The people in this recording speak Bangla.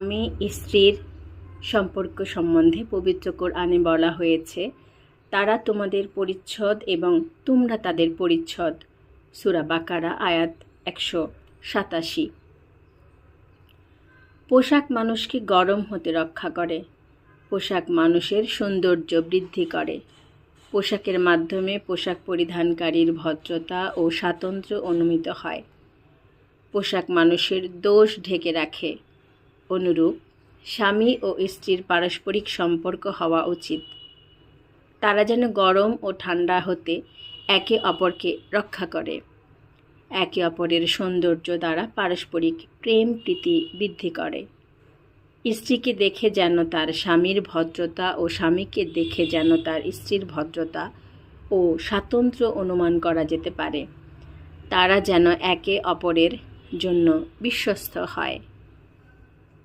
স্বামী স্ত্রীর সম্পর্ক সম্বন্ধে পবিত্র কোরআনে বলা হয়েছে, তারা তোমাদের পরিচ্ছদ এবং তোমরা তাদের পরিচ্ছদ। সূরা বাকারা আয়াত 187। পোশাক মানুষকে গরম হতে রক্ষা করে। পোশাক মানুষের সৌন্দর্য বৃদ্ধি করে। পোশাকের মাধ্যমে পোশাক পরিধানকারীর ভদ্রতা ও স্বাতন্ত্র্য অনুমিত হয়। পোশাক মানুষের দোষ ঢেকে রাখে। অনুরূপ স্বামী ও স্ত্রীর পারস্পরিক সম্পর্ক হওয়া উচিত। তারা যেন গরম ও ঠান্ডা হতে একে অপরকে রক্ষা করে। একে অপরের সৌন্দর্য দ্বারা পারস্পরিক প্রেম প্রীতি বৃদ্ধি করে। স্ত্রীকে দেখে যেন তার স্বামীর ভদ্রতা ও স্বামীকে দেখে যেন তার স্ত্রীর ভদ্রতা ও স্বাতন্ত্র্য অনুমান করা যেতে পারে। তারা যেন একে অপরের জন্য বিশ্বস্ত হয়।